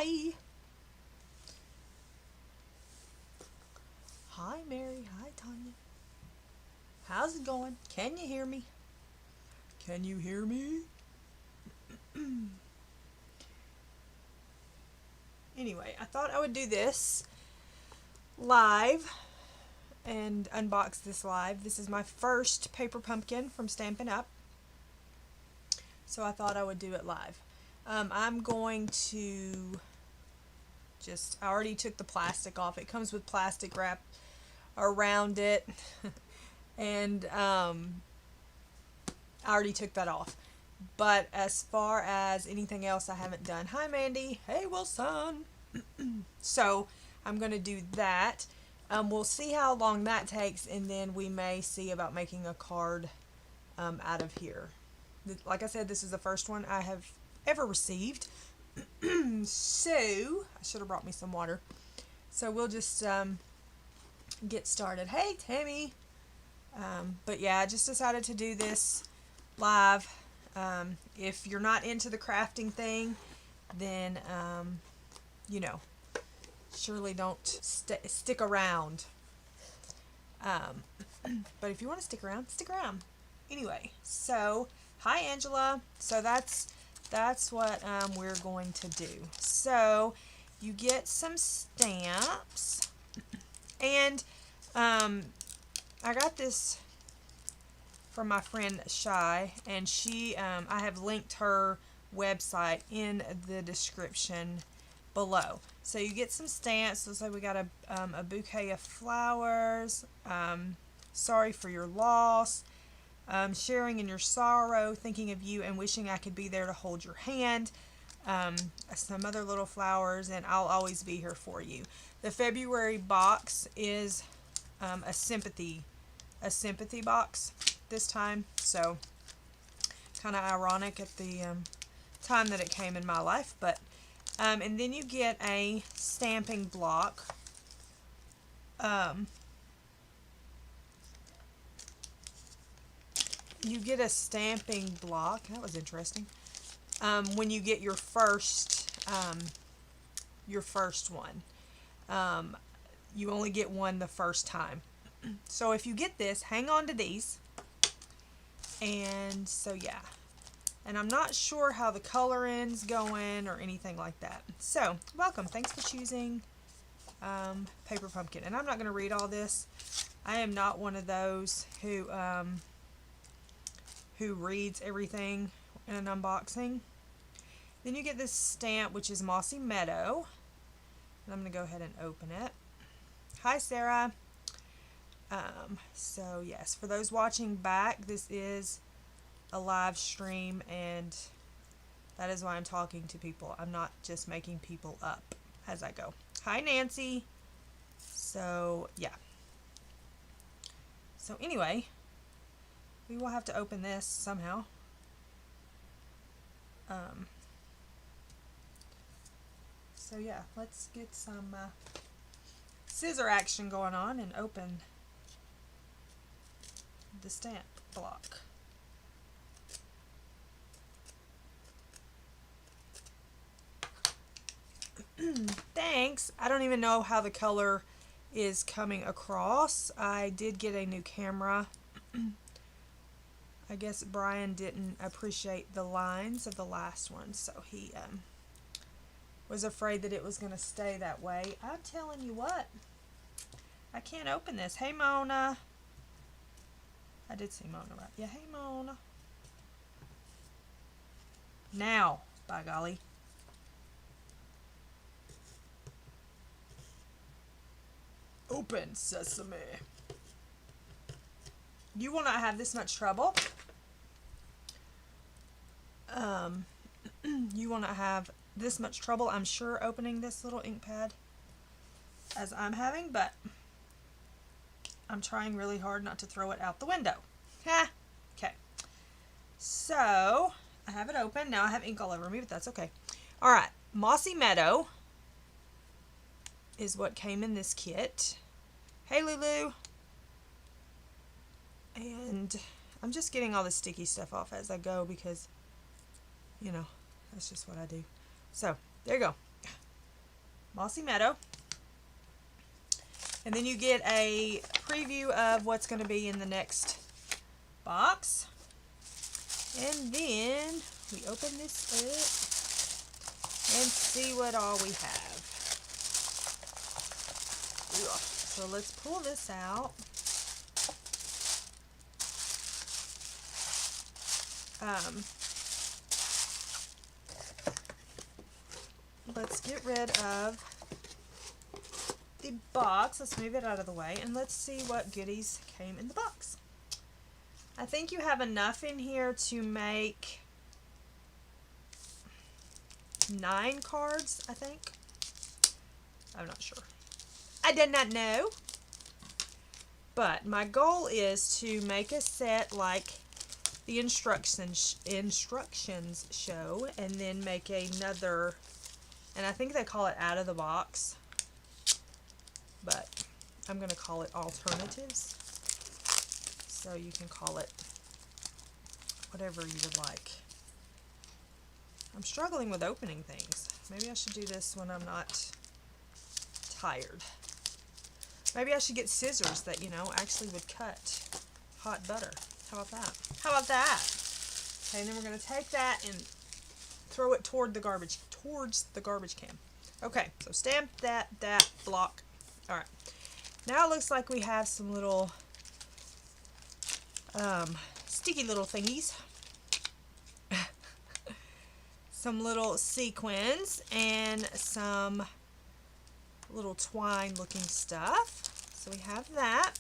Hi. Hi, Mary. Hi, Tanya. How's it going? Can you hear me? Can you hear me? Anyway, I thought I would do this live and unbox this live. This is my first paper pumpkin from Stampin' Up. So I thought I would do it live. I'm going to I already took the plastic off. It comes with plastic wrap around it. And I already took that off. But as far as anything else, I haven't done. Hi, Mandy. Hey, Wilson. So I'm going to do that. We'll see how long that takes, and then we may see about making a card out of here. Like I said, this is the first one I have ever received. So I should have brought me some water. So we'll just get started. Hey, Tammy. But yeah, I just decided to do this live. If you're not into the crafting thing, then you know, surely don't stick around. But if you want to stick around, stick around. Anyway, so hi, Angela. So that's what we're going to do. So you get some stamps, and I got this from my friend Shy, and she I have linked her website in the description below. So you get some stamps. Looks like we got a bouquet of flowers. Sorry for your loss. Sharing in your sorrow, thinking of you and wishing I could be there to hold your hand. Some other little flowers, and I'll always be here for you. The February box is a sympathy box this time, so kind of ironic at the time that it came in my life. But and then you get a stamping block. You get a stamping block. That was interesting. When you get your first one, you only get one the first time. So if you get this, hang on to these. And so yeah, and I'm not sure how the coloring's going or anything like that. So welcome. Thanks for choosing paper pumpkin. And I'm not going to read all this. I am not one of those who reads everything in an unboxing. Then you get this stamp, which is Mossy Meadow. And I'm going to go ahead and open it. Hi, Sarah. So yes, for those watching back, this is a live stream, and that is why I'm talking to people. I'm not just making people up as I go. Hi, Nancy. So yeah. So anyway, we will have to open this somehow. So yeah, let's get some scissor action going on and open the stamp block. Thanks. I don't even know how the color is coming across. I did get a new camera. I guess Brian didn't appreciate the lines of the last one, so he was afraid that it was going to stay that way. I'm telling you what, I can't open this. Hey, Mona. I did see Mona, right? Yeah, hey, Mona. Now, by golly. Open sesame. You will not have this much trouble. You will not have this much trouble, I'm sure, opening this little ink pad as I'm having, but I'm trying really hard not to throw it out the window. Ha! Okay. So, I have it open. Now I have ink all over me, but that's okay. Alright, Mossy Meadow is what came in this kit. Hey, Lulu. And I'm just getting all the sticky stuff off as I go because, you know, that's just what I do. So, there you go. Mossy Meadow. And then you get a preview of what's going to be in the next box. And then we open this up and see what all we have. So let's pull this out. Let's get rid of the box. Let's move it out of the way and let's see what goodies came in the box. I think you have enough in here to make 9 cards, I think. I'm not sure. I did not know. But my goal is to make a set like the instructions show, and then make another, and I think they call it out of the box, but I'm going to call it alternatives. So you can call it whatever you would like. I'm struggling with opening things. Maybe I should do this when I'm not tired. Maybe I should get scissors that, you know, actually would cut hot butter. How about that? How about that? Okay, and then we're going to take that and throw it towards the garbage can. Okay, so stamp that block. All right. Now it looks like we have some little sticky little thingies. Some little sequins and some little twine looking stuff. So we have that.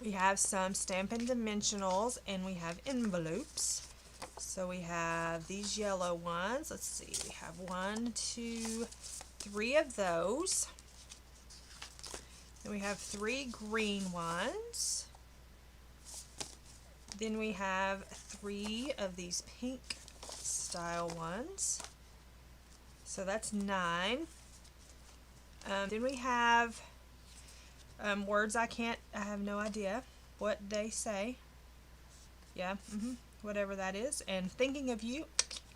We have some Stampin' Dimensionals and we have envelopes. So we have these yellow ones. Let's see, we have 1, 2, 3 of those. Then we have 3 green ones. Then we have 3 of these pink style ones. So that's 9. Then we have words I have no idea what they say. Yeah, whatever that is. And Thinking of You,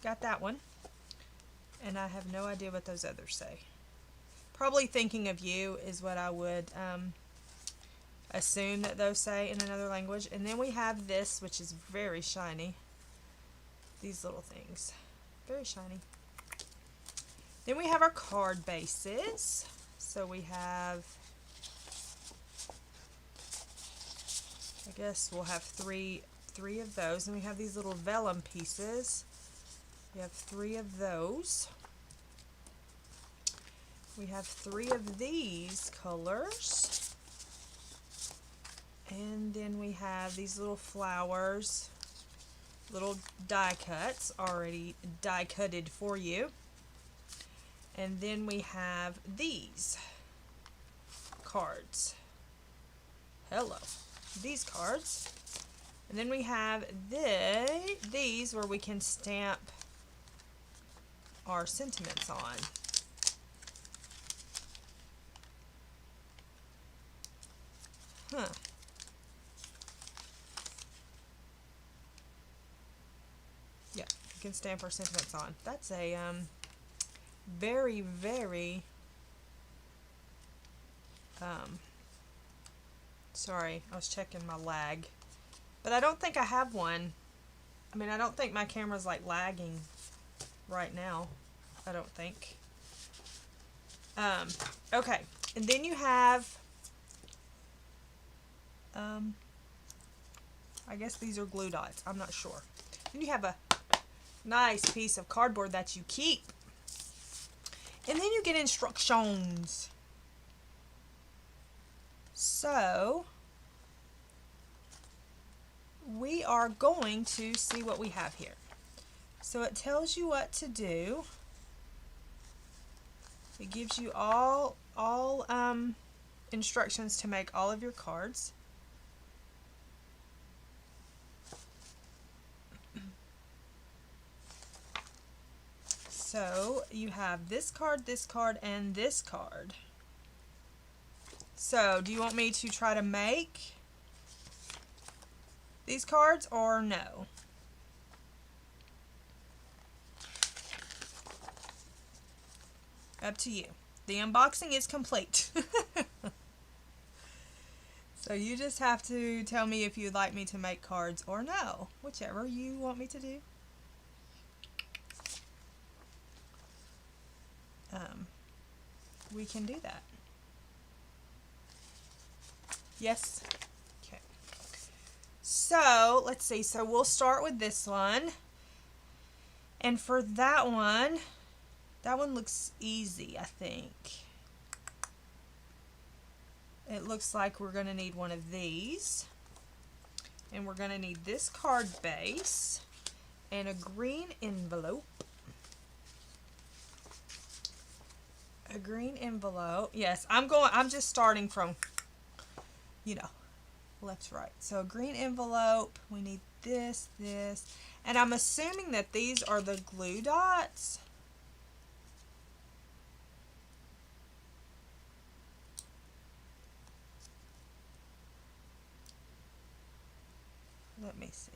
got that one. And I have no idea what those others say. Probably Thinking of You is what I would assume that those say in another language. And then we have this, which is very shiny. These little things. Very shiny. Then we have our card bases. So we have, I guess we'll have three of those. And we have these little vellum pieces. We have 3 of those. We have 3 of these colors. And then we have these little flowers, little die cuts, already die cutted for you. And then we have these cards. Hello. These cards. And then we have these where we can stamp our sentiments on. Huh. Yeah, we can stamp our sentiments on. That's a very, very sorry, I was checking my lag, but I don't think I have one. I mean, I don't think my camera's like lagging right now. I don't think. Okay, and then you have I guess these are glue dots, I'm not sure. Then you have a nice piece of cardboard that you keep. And then you get instructions. So we are going to see what we have here. So it tells you what to do. It gives you all instructions to make all of your cards. So you have this card, and this card. So do you want me to try to make these cards or no? Up to you. The unboxing is complete. So you just have to tell me if you'd like me to make cards or no, whichever you want me to do. We can do that. Yes? Okay. So, let's see. So we'll start with this one. And for that one looks easy, I think. It looks like we're going to need one of these. And we're going to need this card base and a green envelope. A green envelope. Yes, I'm just starting from, left to right. So a green envelope. We need this. And I'm assuming that these are the glue dots. Let me see.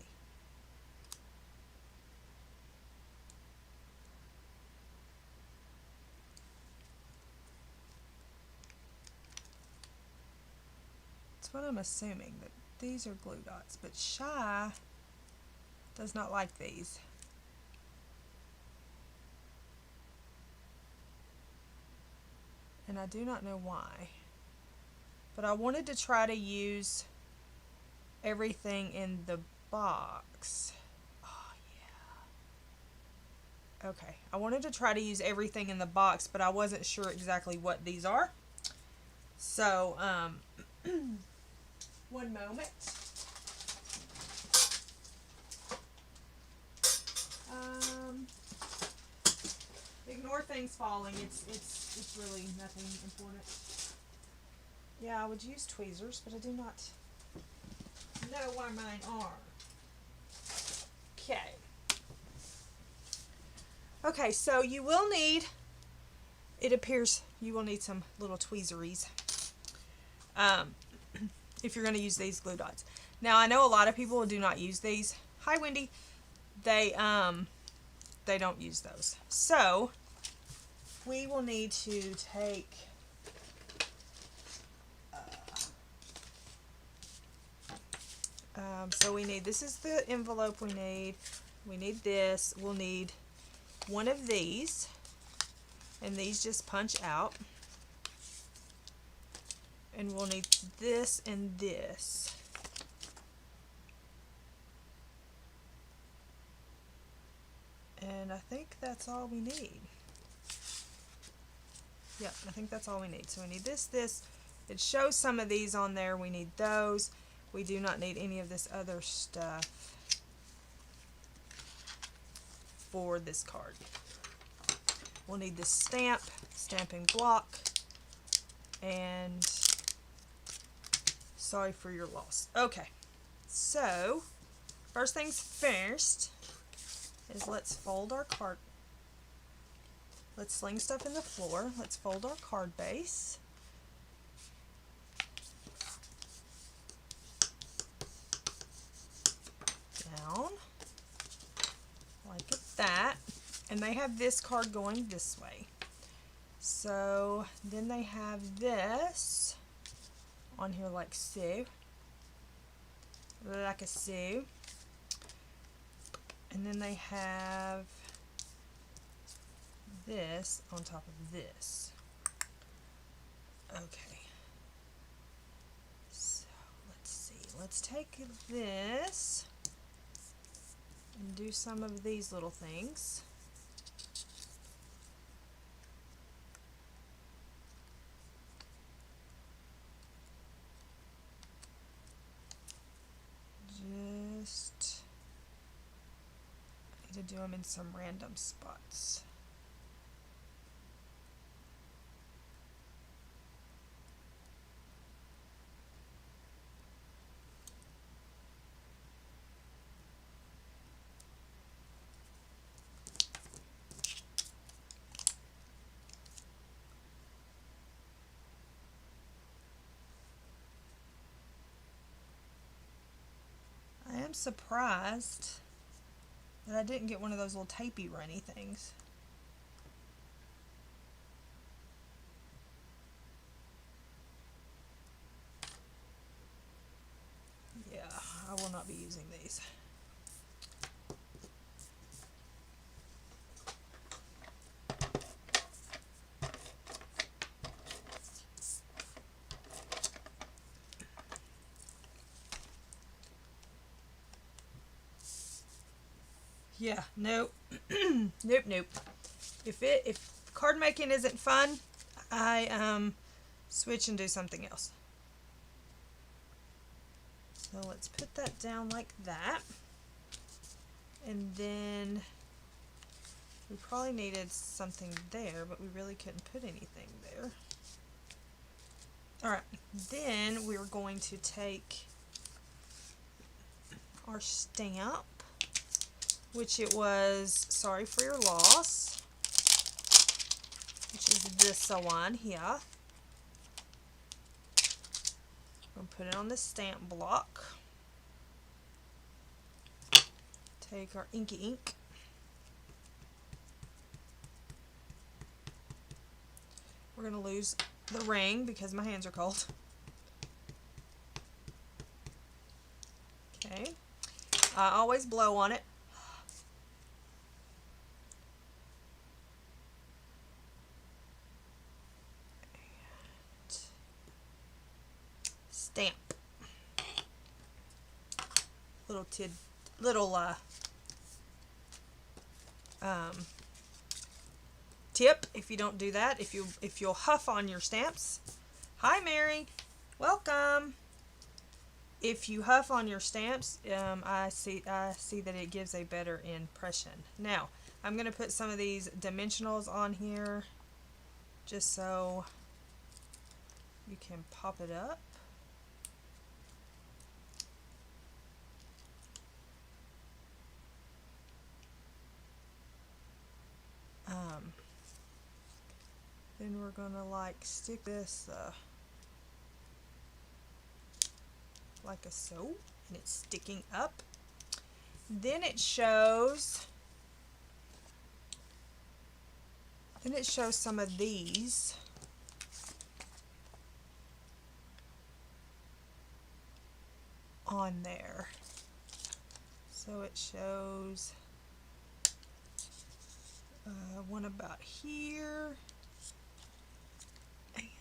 That's what I'm assuming, that these are glue dots, but Shy does not like these. And I do not know why. But I wanted to try to use everything in the box. Oh, yeah. Okay, I wanted to try to use everything in the box, but I wasn't sure exactly what these are. So, one moment. Ignore things falling. It's really nothing important. Yeah, I would use tweezers, but I do not know where mine are. Okay. Okay, so you will need, it appears you will need some little tweezeries if you're going to use these glue dots. Now, I know a lot of people do not use these. Hi, Wendy. They don't use those. So, we will need to take so we need, this is the envelope we need. We need this. We'll need one of these, and these just punch out. And we'll need this and this. And I think that's all we need. Yep, I think that's all we need. So we need this. It shows some of these on there. We need those. We do not need any of this other stuff for this card. We'll need this stamping block, and sorry for your loss. Okay, so first things first is let's fold our card. Let's sling stuff in the floor. Let's fold our card base. Down like that, and they have this card going this way. So then they have this on here like so, and then they have this on top of this. Okay, so let's see, let's take this and do some of these little things. Just I need to do them in some random spots. I'm surprised that I didn't get one of those little tapey runny things. using these. Yeah, nope. Nope. If card making isn't fun, I switch and do something else. So let's put that down like that. And then we probably needed something there, but we really couldn't put anything there. Alright, then we're going to take our stamp, which it was Sorry for Your Loss, which is this one here. I'm going to put it on the stamp block. Take our inky ink. We're going to lose the ring because my hands are cold. Okay. I always blow on it. And stamp. Little tip if you don't do that, if you'll huff on your stamps. Hi Mary, welcome. If you huff on your stamps, I see that it gives a better impression. Now I'm going to put some of these dimensionals on here just so you can pop it up. Then we're going to like stick this like a so, and it's sticking up. Then it shows some of these on there. So it shows one about here,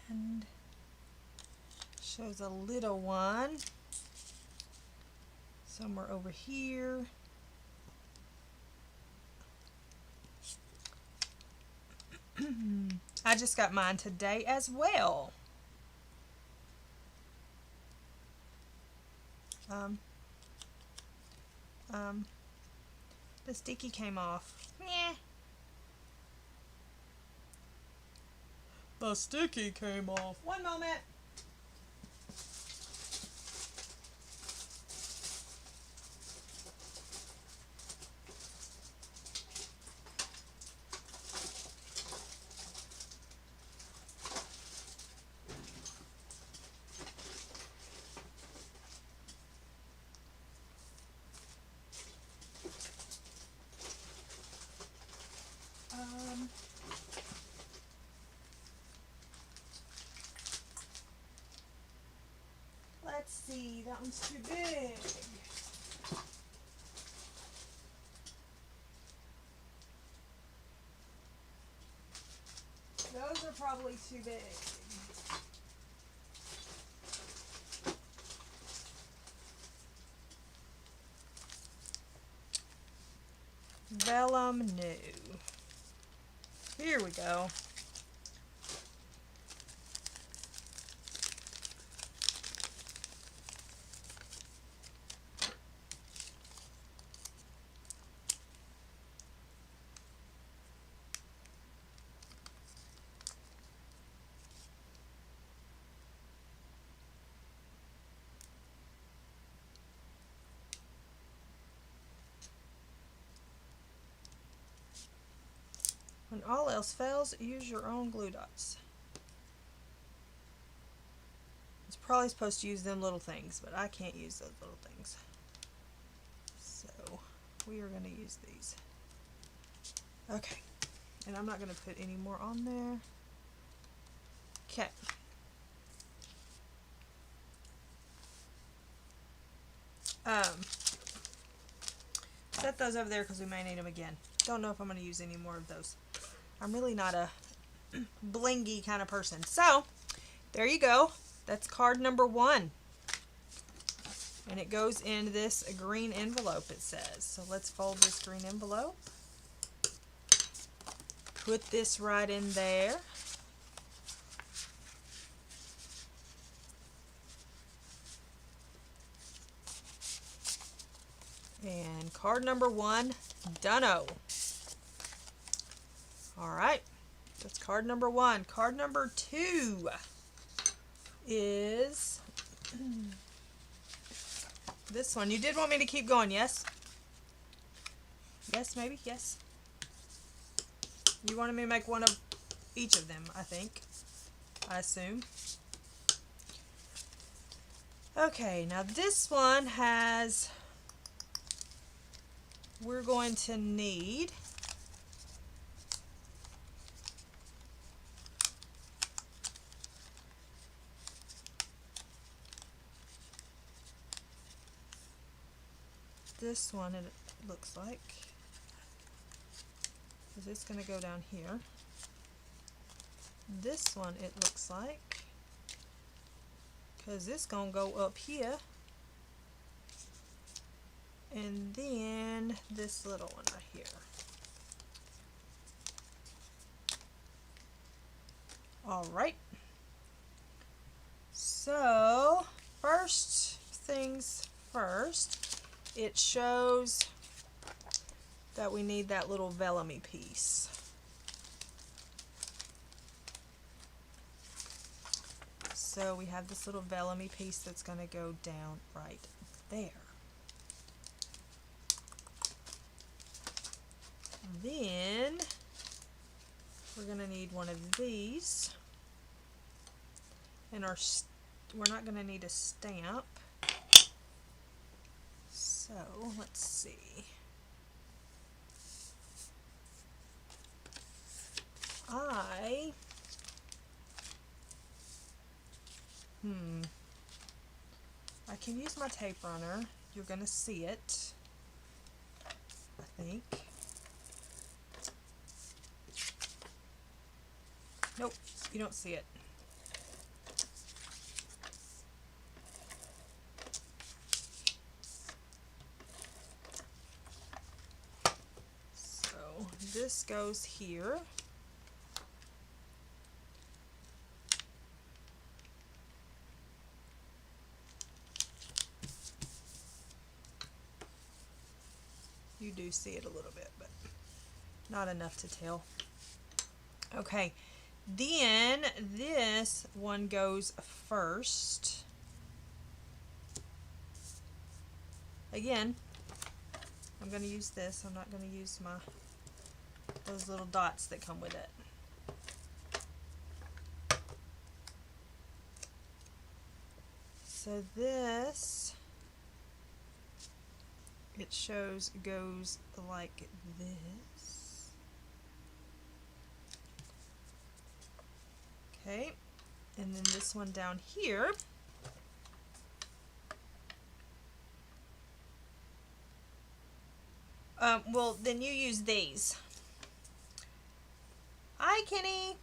and shows a little one somewhere over here. I just got mine today as well. The sticky came off. Meh. The sticky came off. One moment. Let's see, that one's too big. Those are probably too big. Vellum new. Here we go. When all else fails, use your own glue dots. It's probably supposed to use them little things, but I can't use those little things. So we are going to use these. Okay, and I'm not going to put any more on there. Okay. set those over there because we may need them again. Don't know if I'm going to use any more of those. I'm really not a blingy kind of person. So, there you go. That's card number 1. And it goes in this green envelope, it says. So let's fold this green envelope. Put this right in there. And card number 1, done-o. Alright, that's card number 1. Card number 2 is this one. You did want me to keep going, yes? Yes, maybe? Yes. You wanted me to make one of each of them, I think. I assume. Okay, now this one has... We're going to need this one, it looks like. Is this going to go down here? This one, it looks like. Because this going to go up here. And then this little one right here. Alright. So, first things first, it shows that we need that little vellum-y piece. So we have this little vellum-y piece that's going to go down right there. Then we're going to need one of these, and we're not going to need a stamp. So let's see. I can use my tape runner. You're going to see it, I think. Nope, you don't see it. So this goes here. You do see it a little bit, but not enough to tell. Okay. Then this one goes first. Again, I'm going to use this. I'm not going to use those little dots that come with it. So this, it shows, goes like this. Okay, and then this one down here well, then you use these. Hi, Kenny.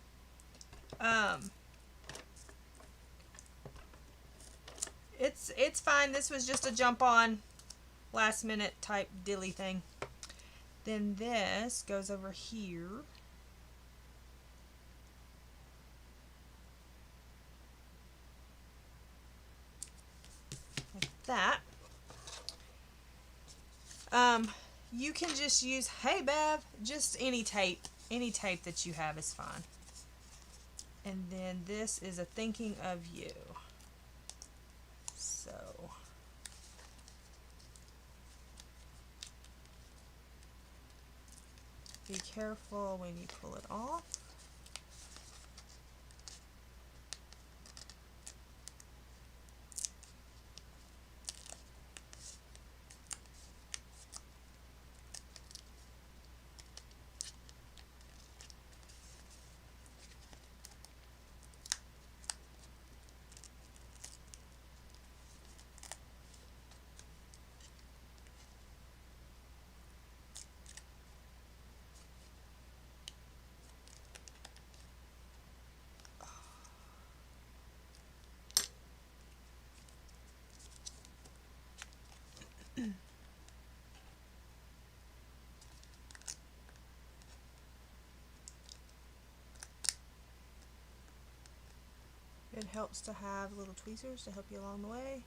It's fine. This was just a jump on last minute type dilly thing. Then this goes over here. That. You can just use, hey Bev, just any tape that you have is fine. And then this is a thinking of you. So be careful when you pull it off. it helps to have little tweezers to help you along the way.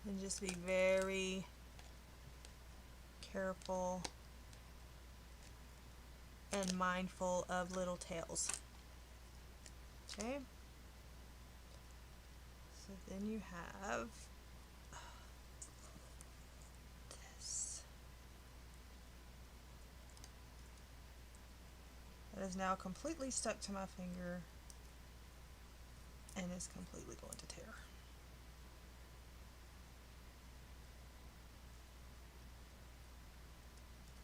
And just be very careful and mindful of little tails. Okay? So then you have this. That is now completely stuck to my finger and is completely going to tear.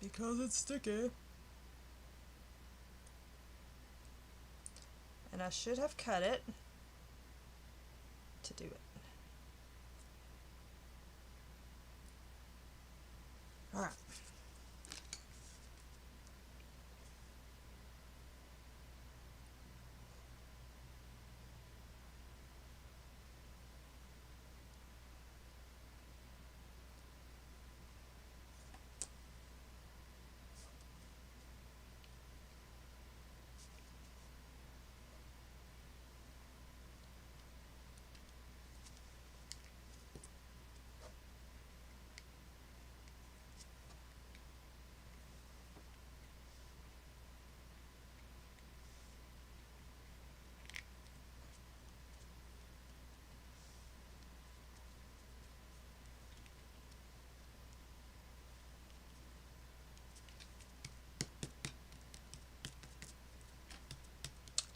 Because it's sticky. And I should have cut it to do it. Alright.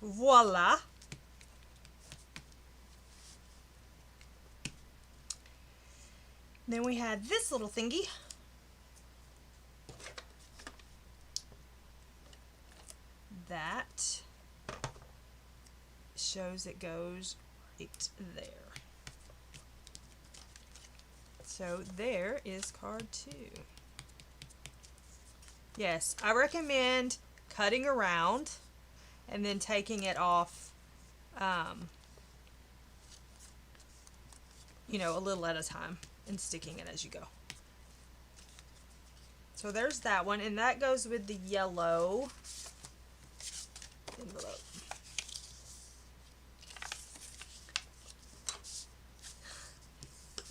Voila! Then we had this little thingy. That shows it goes right there. So there is card 2. Yes, I recommend cutting around and then taking it off, you know, a little at a time and sticking it as you go. So there's that one, and that goes with the yellow envelope.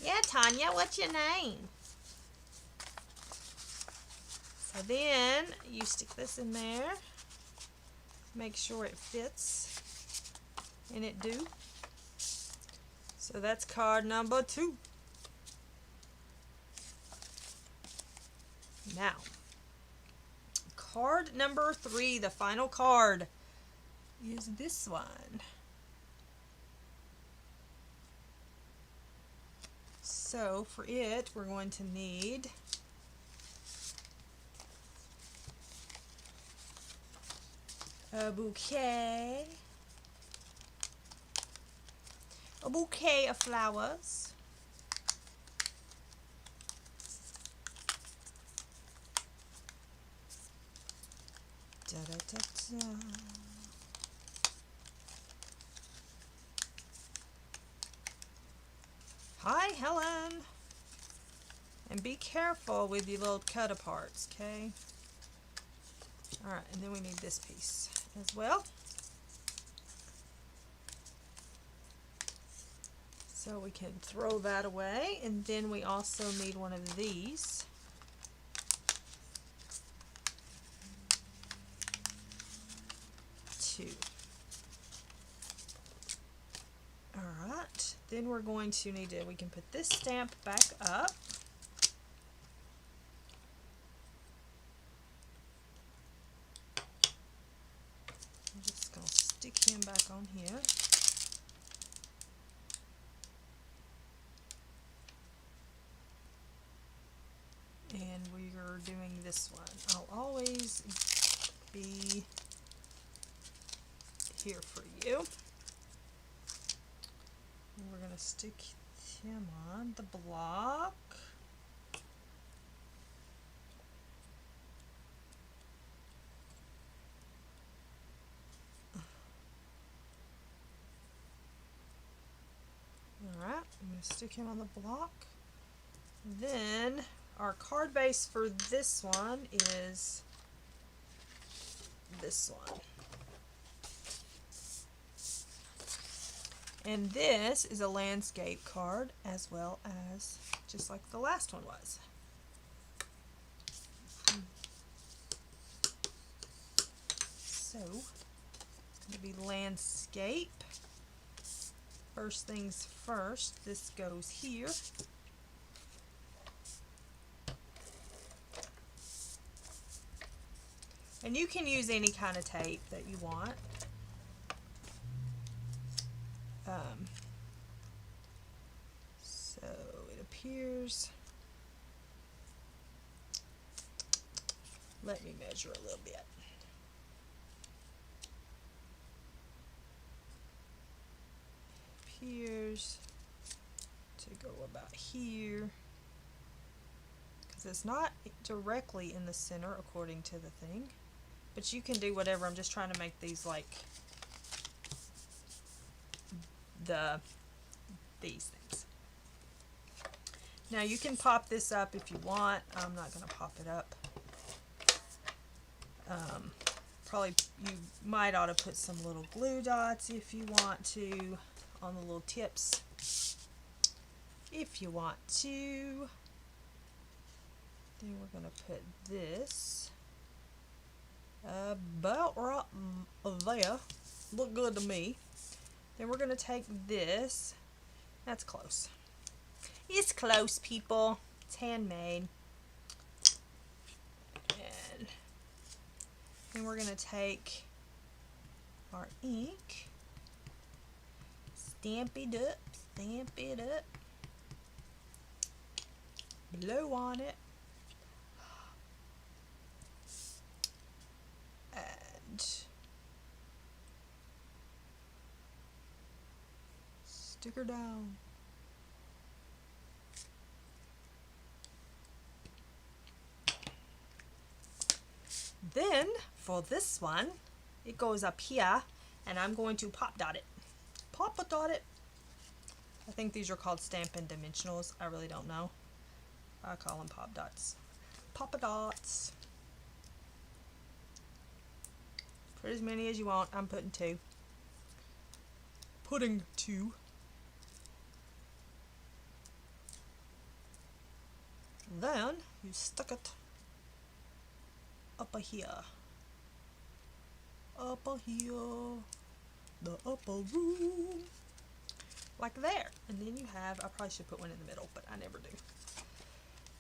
Yeah, Tanya, what's your name? So then you stick this in there. Make sure it fits, and it do. So that's card number 2. Now, card number 3, the final card, is this one. So for it, we're going to need a bouquet of flowers, da, da, da, da. Hi, Helen, and be careful with your little cut aparts, okay? Alright, and then we need this piece as well. So we can throw that away, and then we also need one of these. Alright, then we're going to need to, we can put this stamp back up. I'm just going to stick him back on here. And we're doing this one. I'll always be here for you. And we're going to stick him on the block. Alright, I'm going to stick him on the block. Then our card base for this one is this one. And this is a landscape card as well as just like the last one was. So it's going to be landscape. First things first, this goes here. And you can use any kind of tape that you want. So it appears, let me measure a little bit. It appears to go about here, because it's not directly in the center according to the thing, but you can do whatever. I'm just trying to make these like these things. Now you can pop this up if you want. I'm not going to pop it up. Probably you might ought to put some little glue dots if you want to on the little tips. If you want to. Then we're going to put this about right there. Look good to me. Then we're going to take this. That's close. It's close, people. It's handmade. And then we're going to take our ink, stamp it up, blow on it, and stick her down. Then for this one, it goes up here, and I'm going to pop dot it. Pop dot it. I think these are called Stampin' Dimensionals. I really don't know. I call them pop dots. Pop dots. Put as many as you want. I'm putting 2. Putting 2. Then you stick it up here. Up here. The upper room. Like there. And then you have, I probably should put one in the middle, but I never do.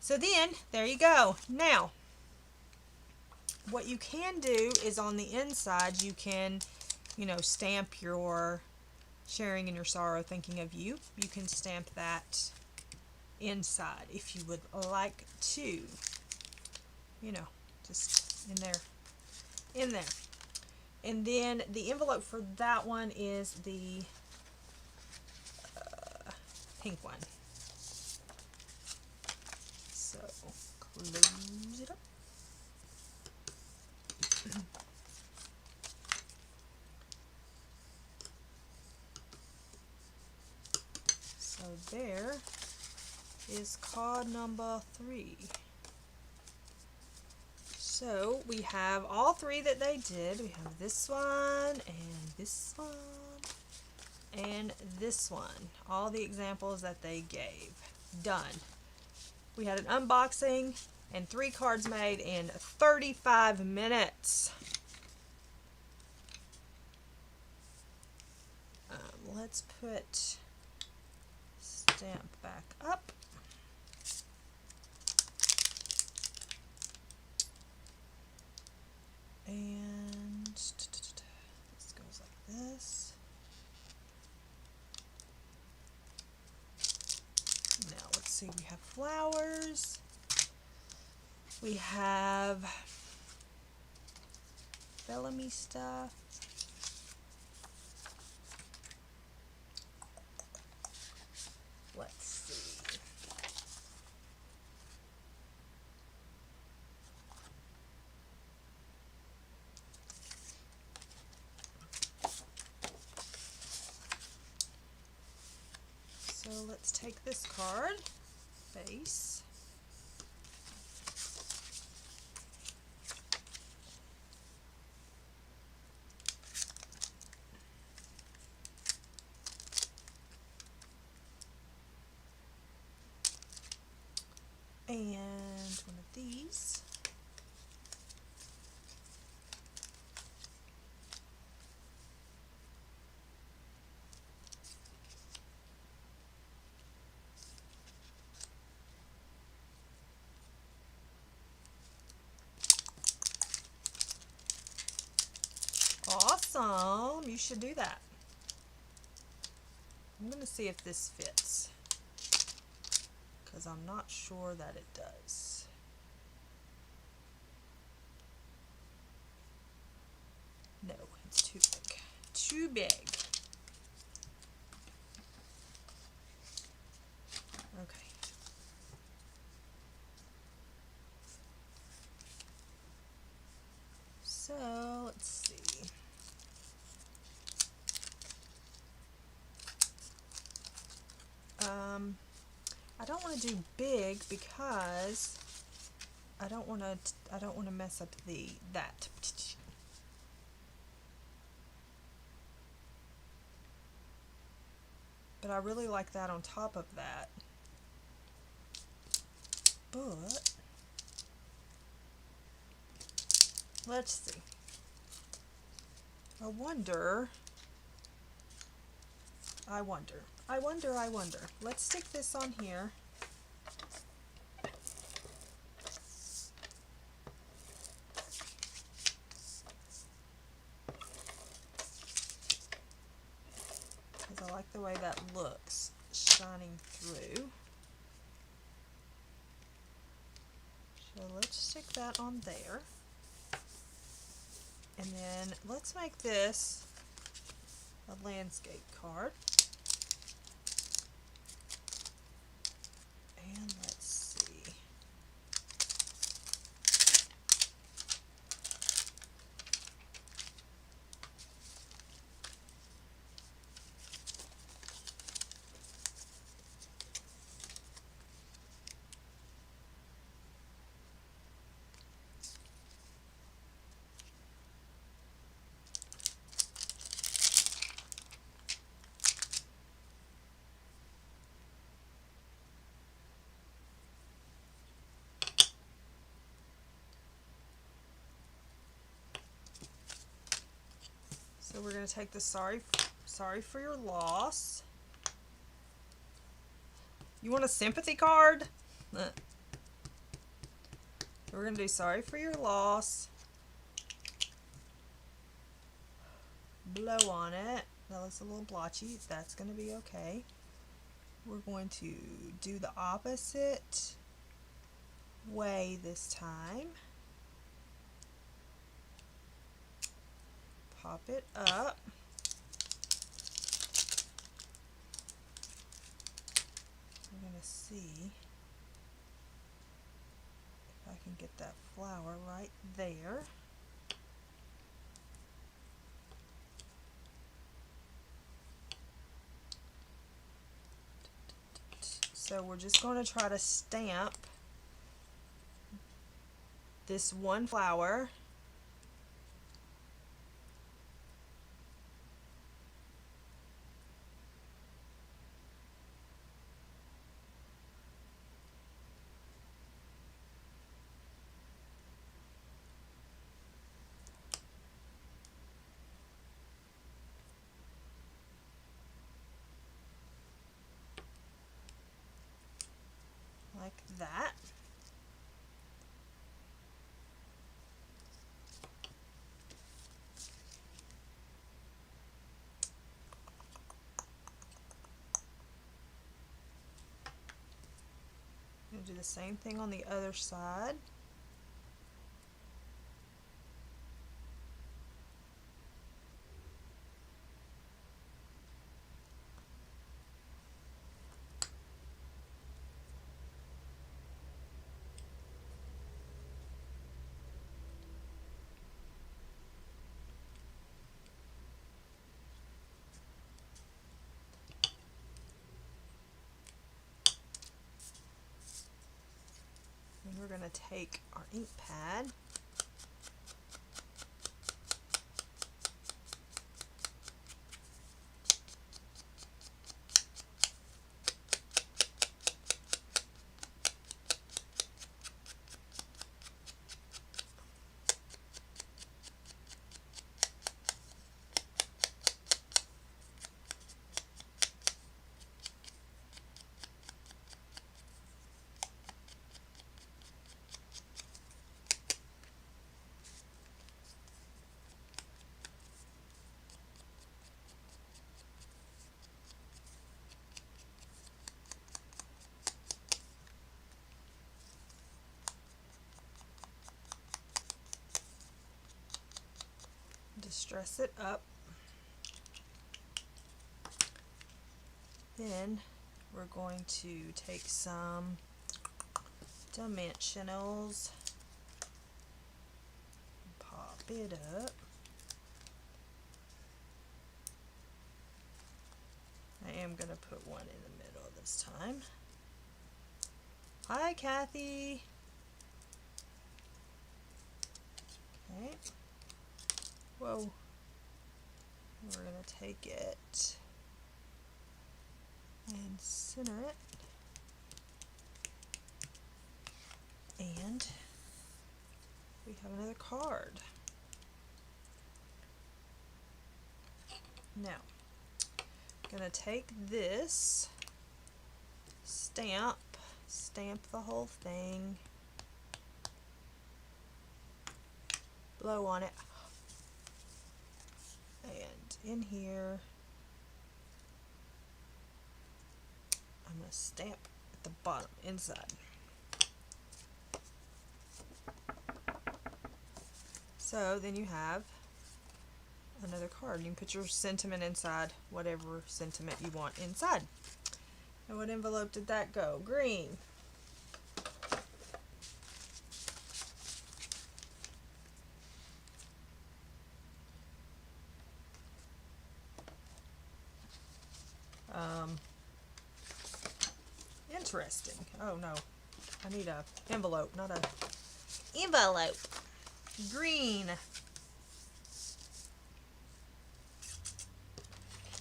So then, there you go. Now, what you can do is on the inside, you can, you know, stamp your sharing in your sorrow, thinking of you. You can stamp that inside if you would like to. You know, just in there. And then the envelope for that one is the pink one. So close it up. So there is card number 3. So we have all 3 that they did. We have this one and this one and this one. All the examples that they gave. Done. We had an unboxing and 3 cards made in 35 minutes. Let's put stamp back up. And this goes like this. Now let's see, we have flowers. We have Bellamy stuff. Let's see. So let's take this card, face, Awesome. You should do that. I'm going to see if this fits, because I'm not sure that it does. No, it's too big. Too big. Okay. So, let's see. I don't want to do big because I don't want to mess up that. But I really like that on top of that. But let's see. I wonder. Let's stick this on here. Because I like the way that looks shining through. So let's stick that on there. And then let's make this a landscape card. And let's see. So we're going to take the sorry for your loss. You want a sympathy card? We're going to do sorry for your loss. Blow on it. That looks a little blotchy. That's going to be okay. We're going to do the opposite way this time. Pop it up. I'm going to see if I can get that flower right there. So we're just going to try to stamp this one flower. Like that. I'm going to do the same thing on the other side. And we're going to take our ink pad . distress it up. Then we're going to take some dimensionals, pop it up. I am going to put one in the middle this time. Hi, Kathy. Okay. Whoa. We're going to take it and center it. And we have another card. Now, I'm going to take this, stamp the whole thing, blow on it, and in here I'm going to stamp at the bottom inside. So then you have another card. You can put your sentiment inside, whatever sentiment you want inside. And what envelope did that go? Green. Interesting. Oh no, I need a envelope, not a envelope. Green.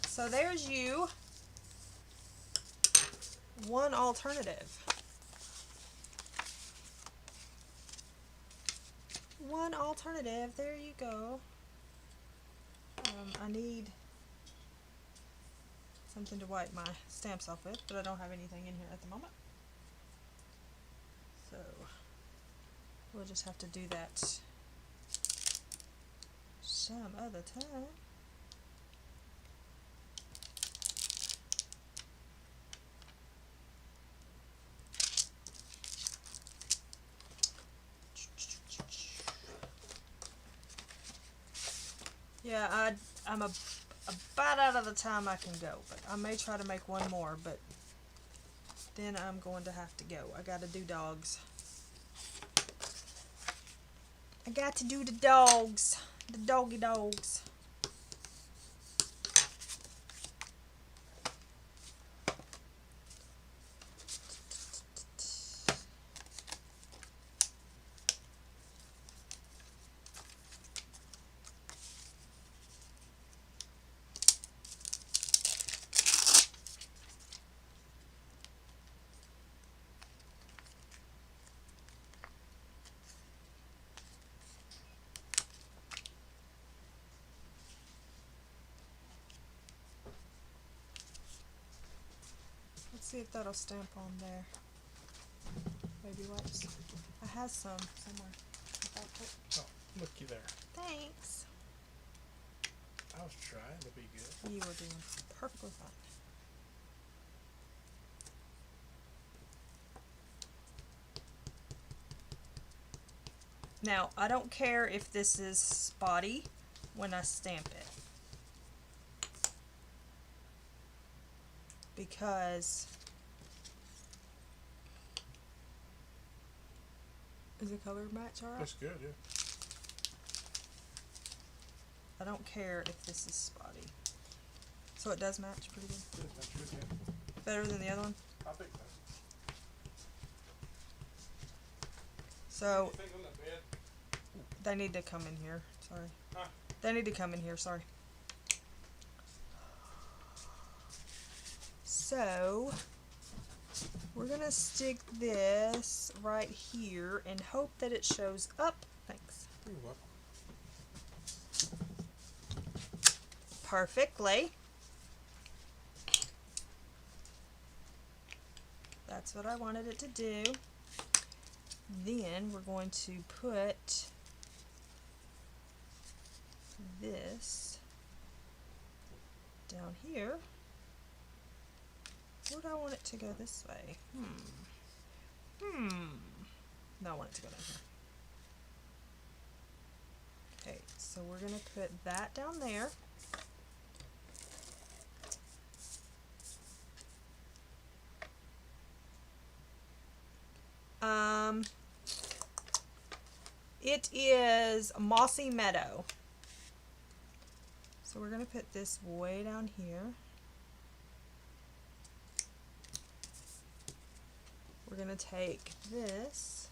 So there's you. One alternative. One alternative. There you go. I need something to wipe my stamps off with, but I don't have anything in here at the moment. So we'll just have to do that some other time. Yeah, I'm about out of the time I can go, but I may try to make one more, but then I'm going to have to go. I gotta do dogs. I got to do the dogs, the doggy dogs. Let's see if that'll stamp on there. Baby wipes. I have some somewhere. Oh, looky there. Thanks. I was trying to be good. You were doing perfectly fine. Now, I don't care if this is spotty when I stamp it, because is the color match alright? That's good, yeah. I don't care if this is spotty. So it does match pretty good. Good, that's good, yeah. Better than the other one. I think so. So Anything on the bed? they need to come in here. Sorry. Huh? They need to come in here. Sorry. So we're gonna stick this right here and hope that it shows up. Thanks. You're welcome. Perfectly. That's what I wanted it to do. Then we're going to put this down here. Or do I want it to go this way? No, I want it to go down Okay, so we're going to put that down there. It is Mossy Meadow. So we're going to put this way down here. We're going to take this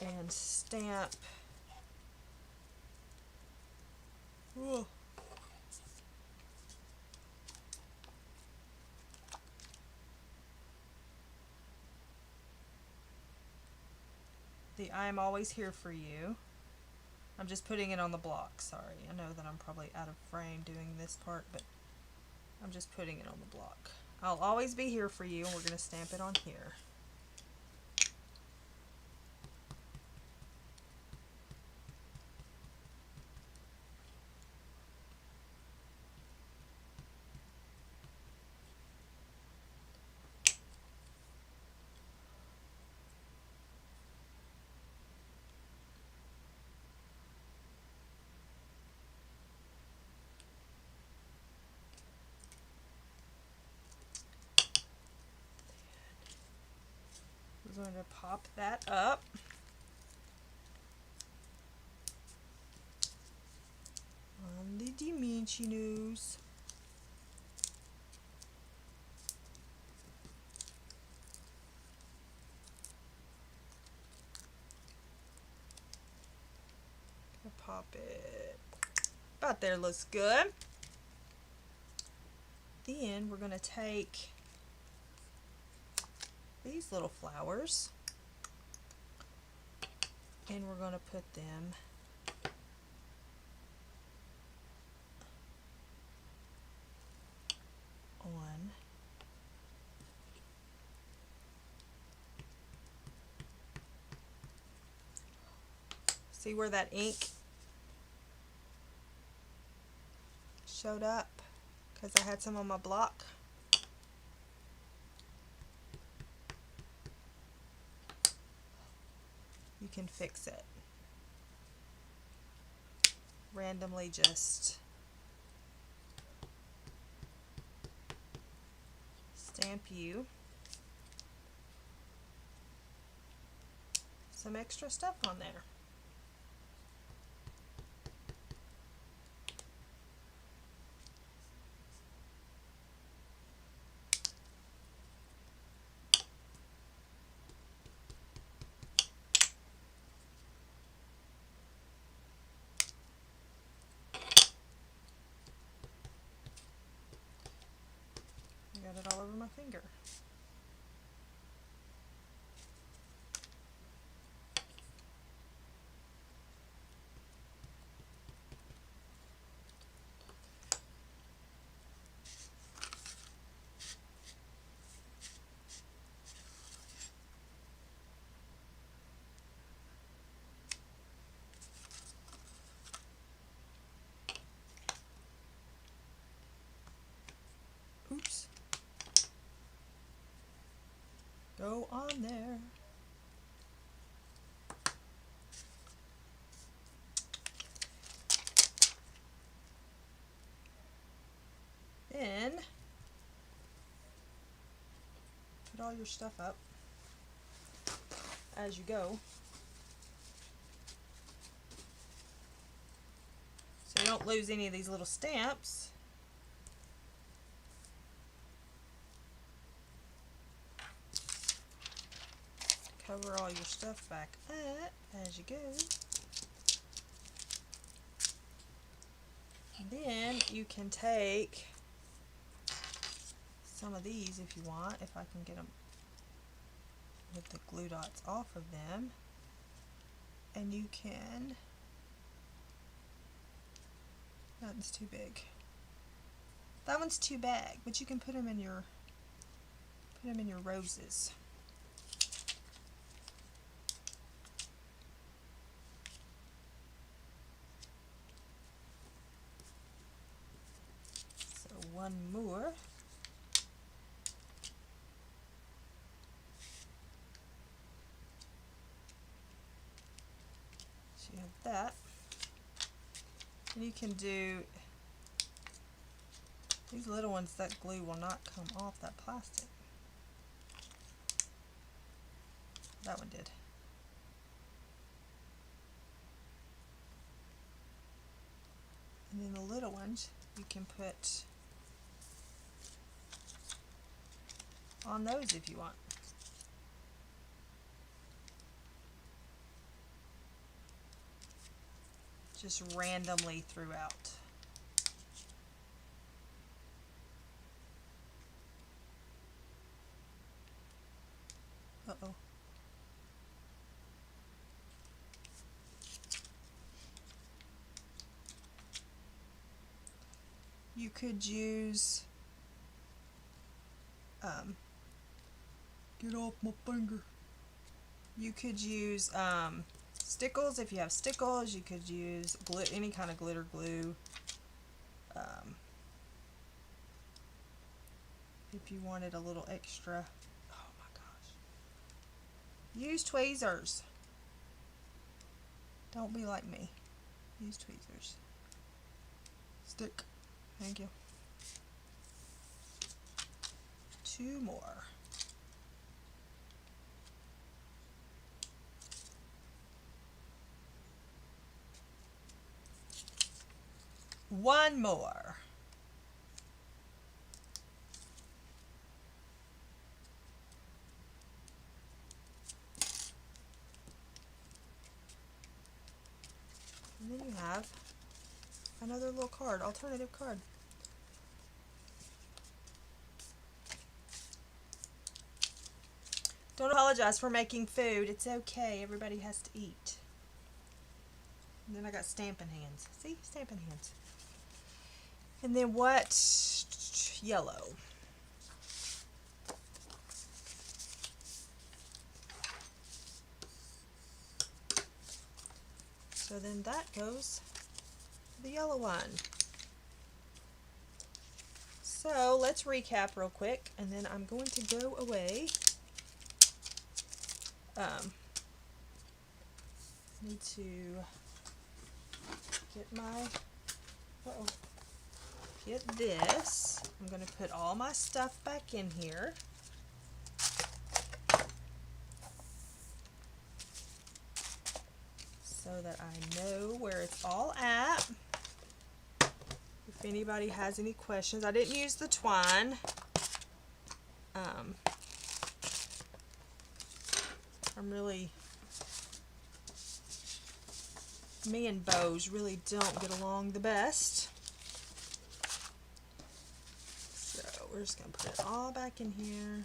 and stamp. Ooh. The I'm always here for you. I'm just putting it on the block, sorry. I know that I'm probably out of frame doing this part, but I'm just putting it on the block. I'll always be here for you, and we're going to stamp it on here. We're going to pop that up. On the dimensionals. Pop it. About there, looks good. Then we're going to take these little flowers and we're going to put them on see where that ink showed up because I had some on my block. You can fix it. Randomly just stamp you some extra stuff on there. I got it all over my finger. Oops. Go on there. Then put all your stuff up as you go. So you don't lose any of these little stamps. Cover all your stuff back up as you go. And then you can take some of these if you want, if I can get them with the glue dots off of them. And you can, that one's too big. That one's too big, but you can put them in your roses. So one more. So you have that. And you can do these little ones, that glue will not come off that plastic. That one did. And then the little ones you can put on those if you want. Just randomly throughout. Uh-oh. You could use get off my finger. You could use stickles if you have stickles. You could use any kind of glitter glue. If you wanted a little extra. Oh my gosh. Use tweezers. Don't be like me. Use tweezers. Stick. Thank you. 2 more. One more. And then you have another little card, alternative card. Don't apologize for making food. It's okay. Everybody has to eat. And then I got Stampin' hands. See? Stampin' hands. And then what? Yellow. So then that goes to the yellow one. So let's recap real quick, and then I'm going to go away. Need to get my, get this. I'm going to put all my stuff back in here. So that I know where it's all at. If anybody has any questions, I didn't use the twine. Me and bows really don't get along the best. So we're just going to put it all back in here.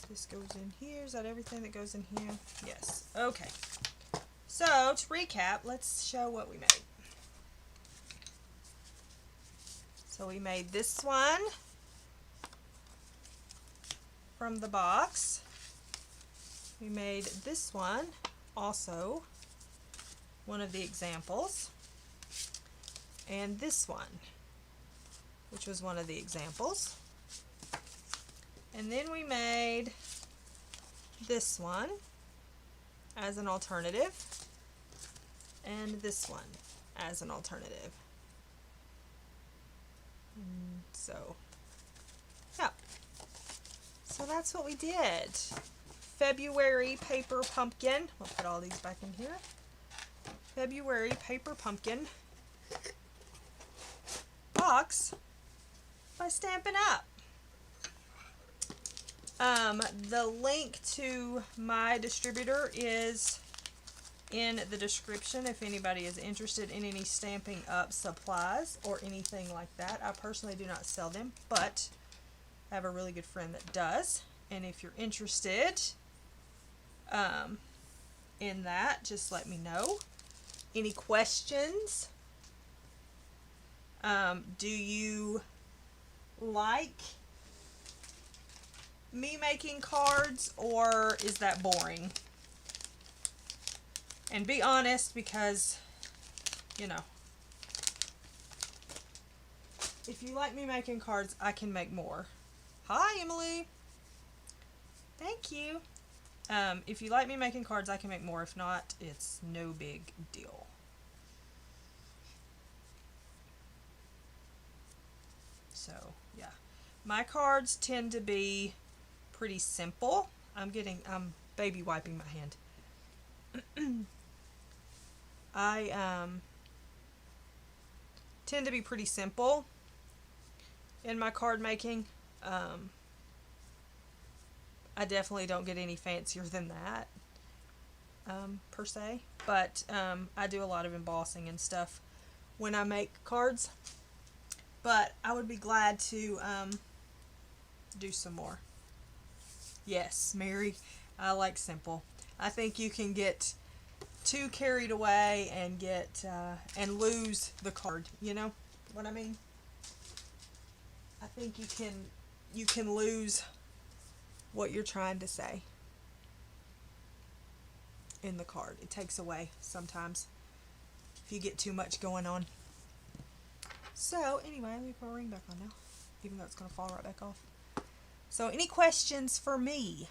This goes in here. Is that everything that goes in here? Yes. Okay. So to recap, let's show what we made. So we made this one from the box. We made this one, also one of the examples, and this one, which was one of the examples. And then we made this one as an alternative, and this one as an alternative. So, yeah. So that's what we did. February paper pumpkin. We'll put all these back in here. February paper pumpkin box by Stampin' Up. The link to my distributor is in the description if anybody is interested in any Stampin' Up supplies or anything like that. I personally do not sell them, but I have a really good friend that does. And if you're interested in that, just let me know. Any questions? Do you like me making cards, or is that boring? And be honest, because, you know, if you like me making cards, I can make more. Hi, Emily. Thank you. If you like me making cards, I can make more. If not, it's no big deal. So, yeah. My cards tend to be pretty simple. I'm baby wiping my hand. I tend to be pretty simple in my card making. I definitely don't get any fancier than that, per se. But I do a lot of embossing and stuff when I make cards. But I would be glad to do some more. Yes, Mary, I like simple. I think you can get too carried away and get and lose the card. You know what I mean? I think you can lose what you're trying to say in the card. It takes away sometimes if you get too much going on. So anyway, let me put my ring back on now, even though it's going to fall right back off. So any questions for me?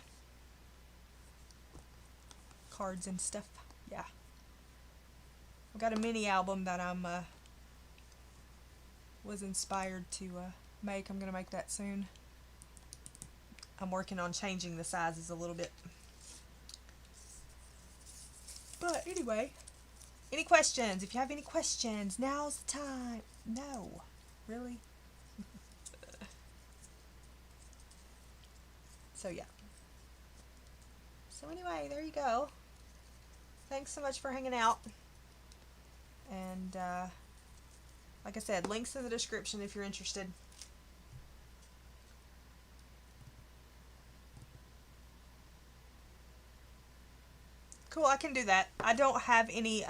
Cards and stuff. Yeah. I've got a mini album that I'm was inspired to make. I'm going to make that soon. I'm working on changing the sizes a little bit. But anyway, any questions? If you have any questions, now's the time. No. Really? So yeah. So anyway, there you go. Thanks so much for hanging out. And like I said, links in the description if you're interested. Cool, I can do that. I don't have any,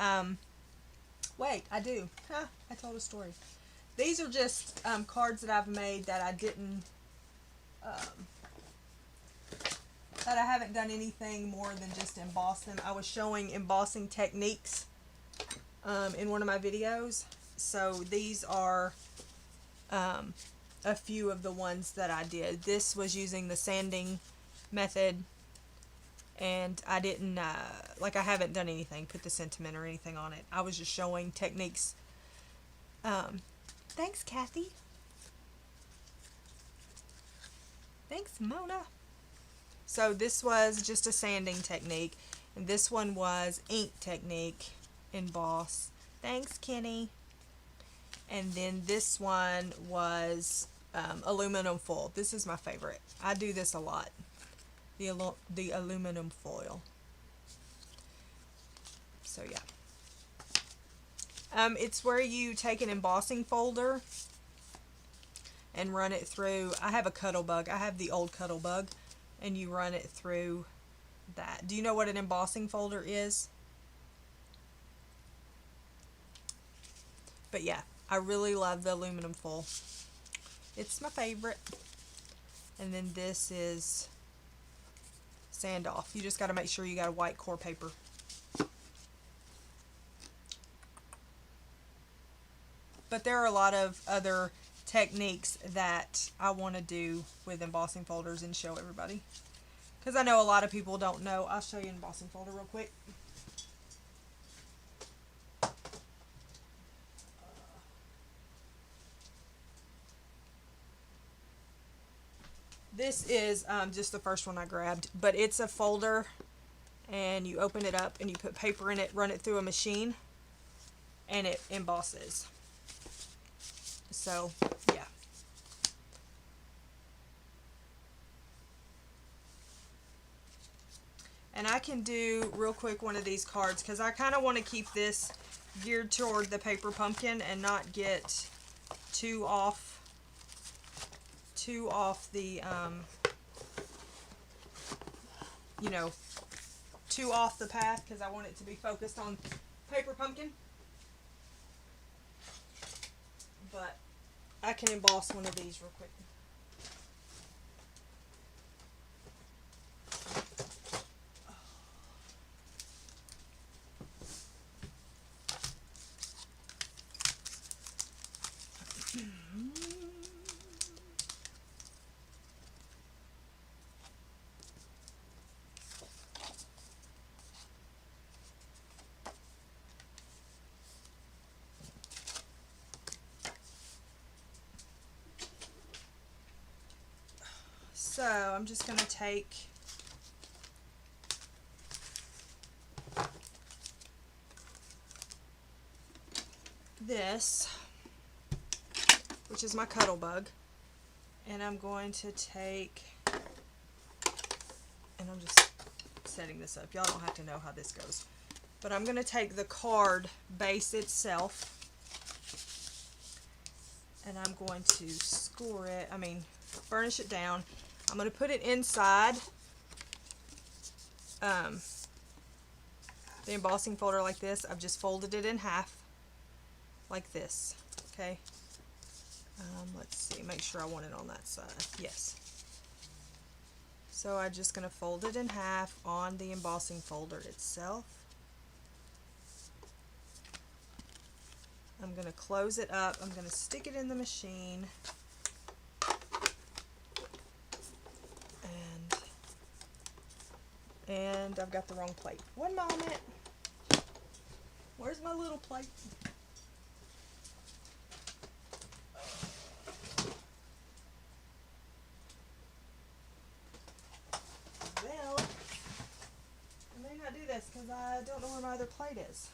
wait, I do. Huh, I told a story. These are just cards that I've made that I didn't, that I haven't done anything more than just emboss them. I was showing embossing techniques in one of my videos. So these are a few of the ones that I did. This was using the sanding method. And I didn't, I haven't done anything, put the sentiment or anything on it. I was just showing techniques. Thanks, Kathy. Thanks, Mona. So this was just a sanding technique. And this one was ink technique, emboss. Thanks, Kenny. And then this one was aluminum foil. This is my favorite. I do this a lot. The aluminum foil. So yeah. It's where you take an embossing folder and run it through. I have a Cuttlebug. I have the old Cuttlebug, and you run it through that. Do you know what an embossing folder is? But yeah, I really love the aluminum foil. It's my favorite. And then this is sand off. You just got to make sure you got a white core paper. But there are a lot of other techniques that I want to do with embossing folders and show everybody. Because I know a lot of people don't know. I'll show you an embossing folder real quick. This is just the first one I grabbed, but it's a folder, and you open it up and you put paper in it, run it through a machine, and it embosses. So, yeah. And I can do real quick one of these cards because I kind of want to keep this geared toward the paper pumpkin and not get too off the you know, too off the path, because I want it to be focused on paper pumpkin. But I can emboss one of these real quick. So I'm just going to take this, which is my cuddle bug, and I'm going to take, and I'm just setting this up. Y'all don't have to know how this goes. But I'm going to take the card base itself, and I'm going to score it, burnish it down. I'm going to put it inside the embossing folder like this. I've just folded it in half like this, okay? Let's see, make sure I want it on that side. Yes. So I'm just going to fold it in half on the embossing folder itself. I'm going to close it up. I'm going to stick it in the machine. And I've got the wrong plate. One moment. Where's my little plate? Well, I may not do this because I don't know where my other plate is.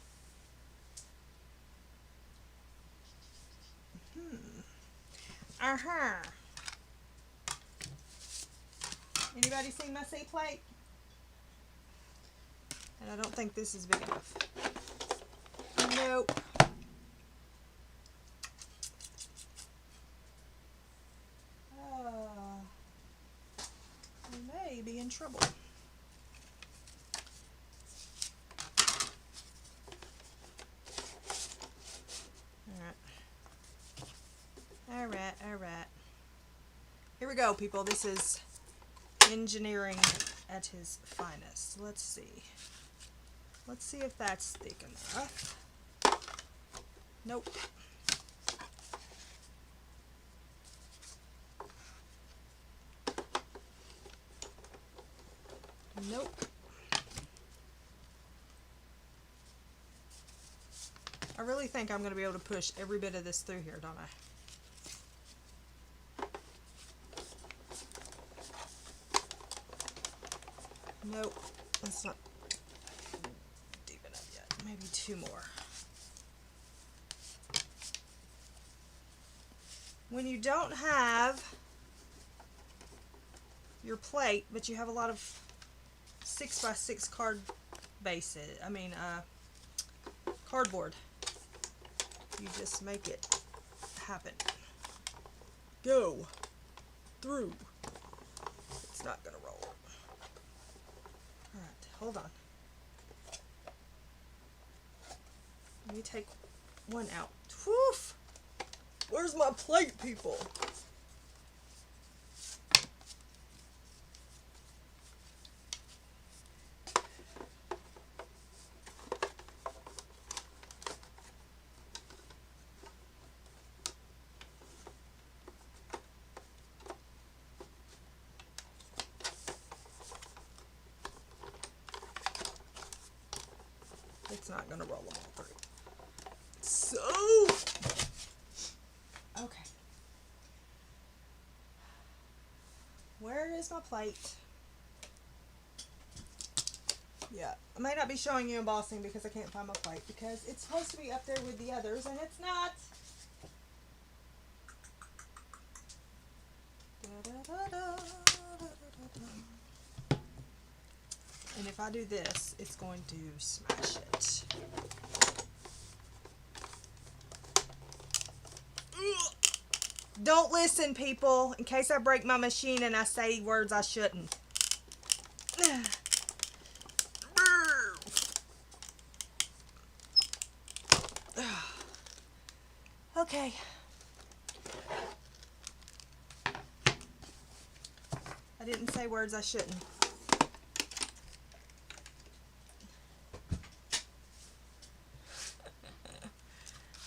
Anybody seen my C plate? And I don't think this is big enough. Nope. We may be in trouble. Alright. Here we go, people. This is engineering at his finest. Let's see. Let's see if that's thick enough. Nope. Nope. I really think I'm going to be able to push every bit of this through here, don't I? Nope. That's not deep enough yet. Maybe two more. When you don't have your plate, but you have a lot of 6x6 card bases, cardboard, you just make it happen. Go through. It's not gonna roll. Alright, hold on. Let me take one out. Woof! Where's my plate, people? It's not going to roll them all through. So, okay. Where is my plate? Yeah, I might not be showing you embossing because I can't find my plate because it's supposed to be up there with the others and it's not. And if I do this, it's going to smash it. Don't listen, people, in case I break my machine and I say words I shouldn't. Okay. I didn't say words I shouldn't.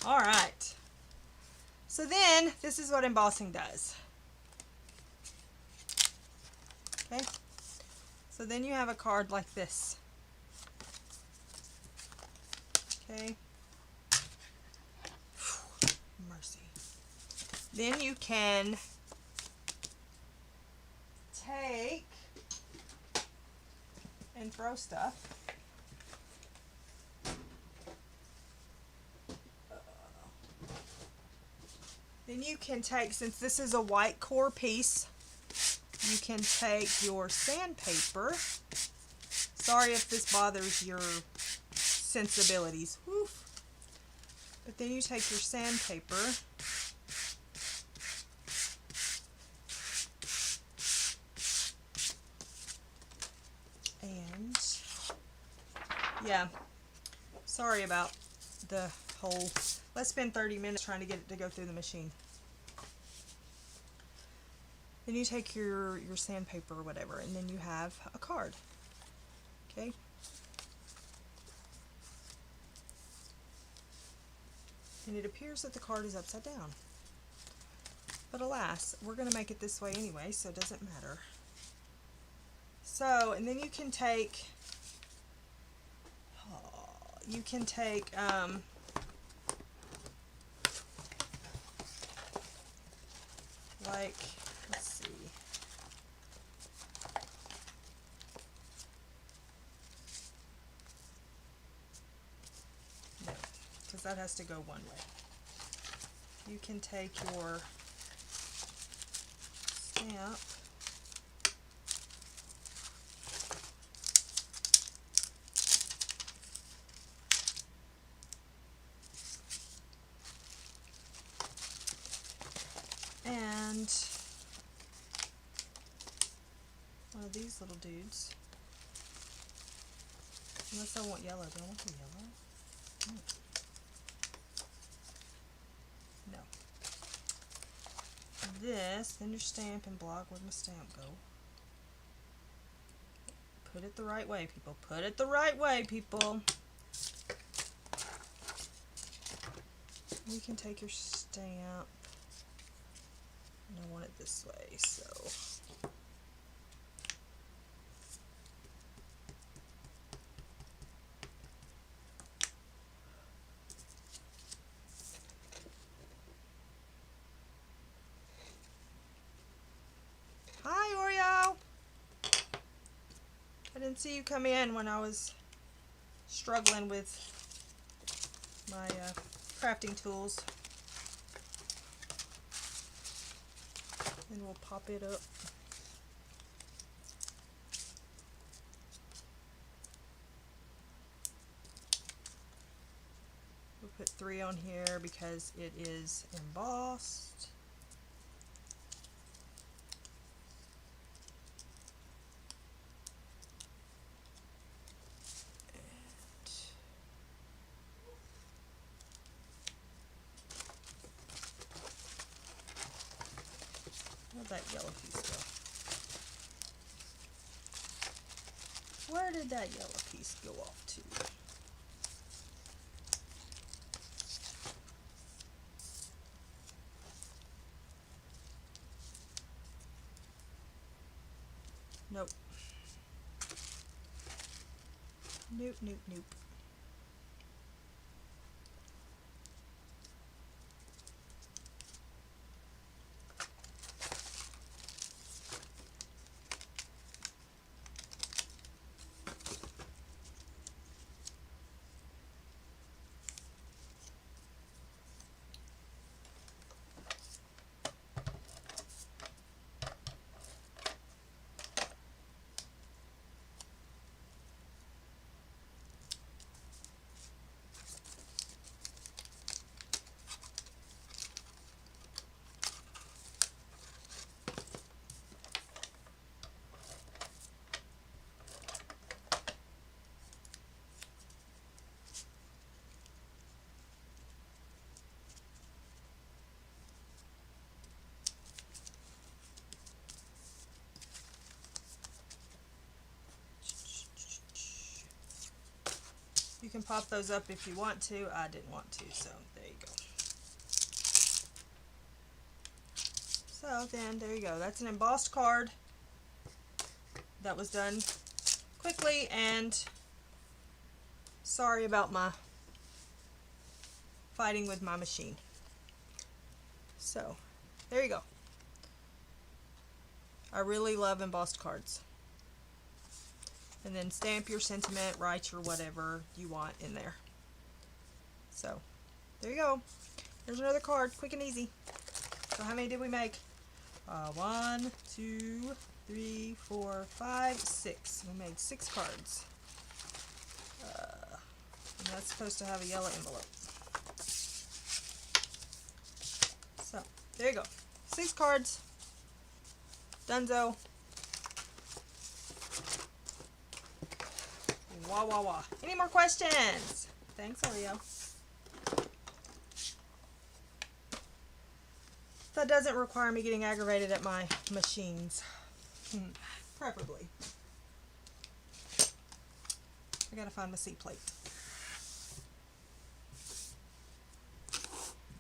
All right. So then, this is what embossing does. Okay. So then you have a card like this. Okay. Mercy. Then you can take and throw stuff. Then you can take, since this is a white core piece, you can take your sandpaper. Sorry if this bothers your sensibilities. Woof. But then you take your sandpaper and yeah, sorry about the whole, let's spend 30 minutes trying to get it to go through the machine. Then you take your sandpaper or whatever, and then you have a card. Okay? And it appears that the card is upside down. But alas, we're going to make it this way anyway, so it doesn't matter. So, and then you can take, like, let's see. No, because that has to go one way. You can take your stamp and one of these little dudes. Unless I want yellow. Do I want the yellow? No. This, then your Stampin' block. Where'd my stamp go? Put it the right way, people. Put it the right way, people. You can take your stamp, and I want it this way, so. Hi, Oreo! I didn't see you come in when I was struggling with my crafting tools. Then we'll pop it up. We'll put 3 on here because it is embossed. Where'd that yellow piece go? Where did that yellow piece go off to? Nope. Nope, nope, nope. You can pop those up if you want to. I didn't want to, so there you go. So then, there you go. That's an embossed card that was done quickly, and sorry about my fighting with my machine. So, there you go. I really love embossed cards. And then stamp your sentiment, write your whatever you want in there. So, there you go. Here's another card, quick and easy. So how many did we make? 1, 2, 3, 4, 5, 6. We made 6 cards. And that's supposed to have a yellow envelope. So, there you go. 6 cards. Dunzo. Wah, wah, wah. Any more questions? Thanks, Oreo. That doesn't require me getting aggravated at my machines. Preferably. I gotta find my seat plate.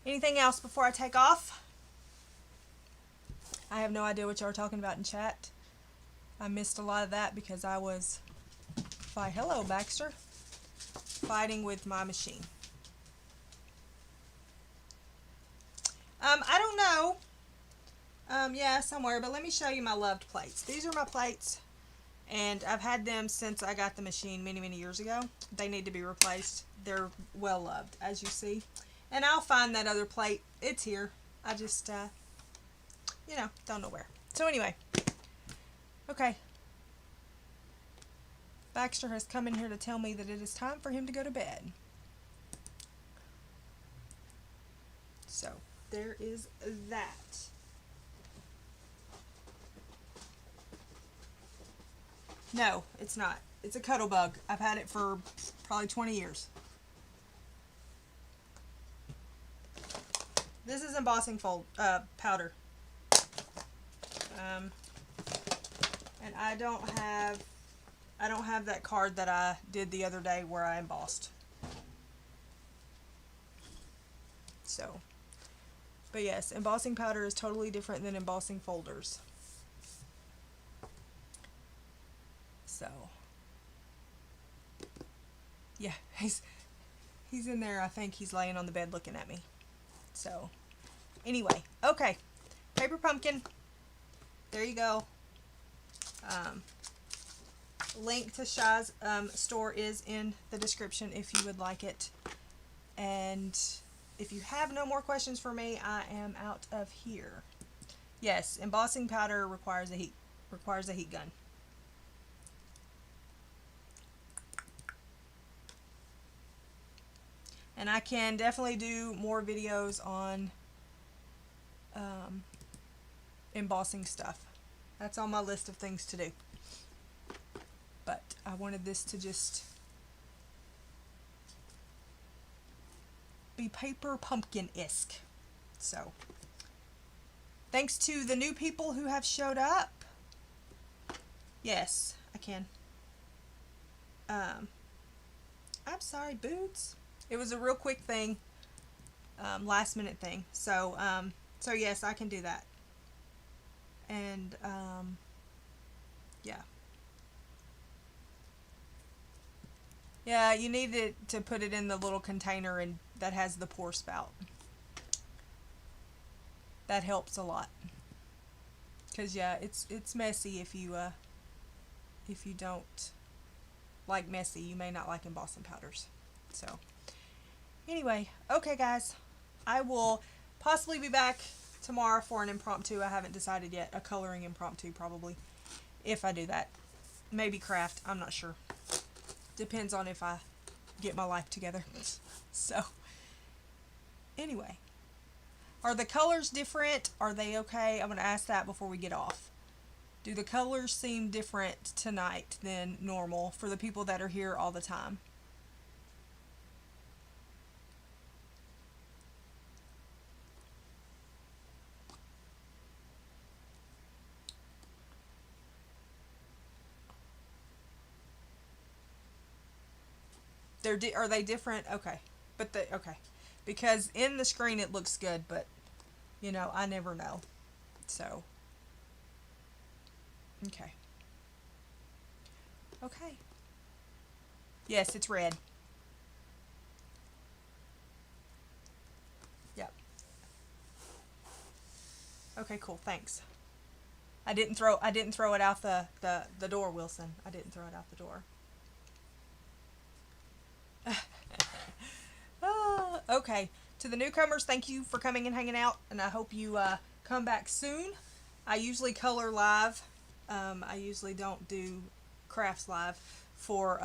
Anything else before I take off? I have no idea what y'all are talking about in chat. I missed a lot of that because I was, why, hello Baxter, fighting with my machine. I don't know. Yeah, somewhere, but let me show you my loved plates. These are my plates, and I've had them since I got the machine many, many years ago. They need to be replaced. They're well loved, as you see. And I'll find that other plate. It's here. I just, you know, don't know where. So anyway, okay. Baxter has come in here to tell me that it is time for him to go to bed. So, there is that. No, it's not. It's a cuddle bug. I've had it for probably 20 years. This is embossing powder. And I don't have that card that I did the other day where I embossed. So, but yes, embossing powder is totally different than embossing folders. So, yeah, he's in there. I think he's laying on the bed looking at me. So, anyway, okay, paper pumpkin. There you go. Link to Shai's store is in the description if you would like it. And if you have no more questions for me, I am out of here. Yes, embossing powder requires a heat gun. And I can definitely do more videos on embossing stuff. That's on my list of things to do. But I wanted this to just be paper pumpkin-esque. So, thanks to the new people who have showed up. Yes, I can. I'm sorry, Boots. It was a real quick thing, last minute thing. So, so yes, I can do that. And, yeah. Yeah, you need to put it in the little container and that has the pour spout. That helps a lot. 'Cause yeah, it's messy if you don't like messy. You may not like embossing powders. So, anyway, okay guys, I will possibly be back tomorrow for an impromptu. I haven't decided yet. A coloring impromptu probably, if I do that. Maybe craft, I'm not sure. Depends on if I get my life together. So, anyway, are the colors different? Are they okay? I'm going to ask that before we get off. Do the colors seem different tonight than normal for the people that are here all the time? Are they different? Okay. But okay. Because in the screen it looks good, but you know, I never know. So, okay. Okay. Yes, it's red. Yep. Okay, cool. Thanks. I didn't throw it out the door, Wilson. I didn't throw it out the door. Okay. To the newcomers, thank you for coming and hanging out, and I hope you come back soon. I usually color live. I usually don't do crafts live for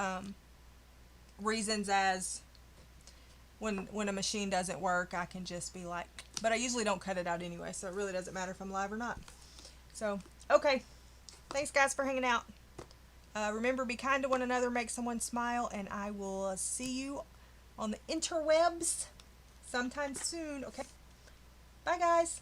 reasons as when a machine doesn't work, I can just be like, but I usually don't cut it out anyway, so it really doesn't matter if I'm live or not. So, okay. Thanks, guys, for hanging out. Remember, be kind to one another, make someone smile, and I will see you on the interwebs sometime soon. Okay? Bye, guys.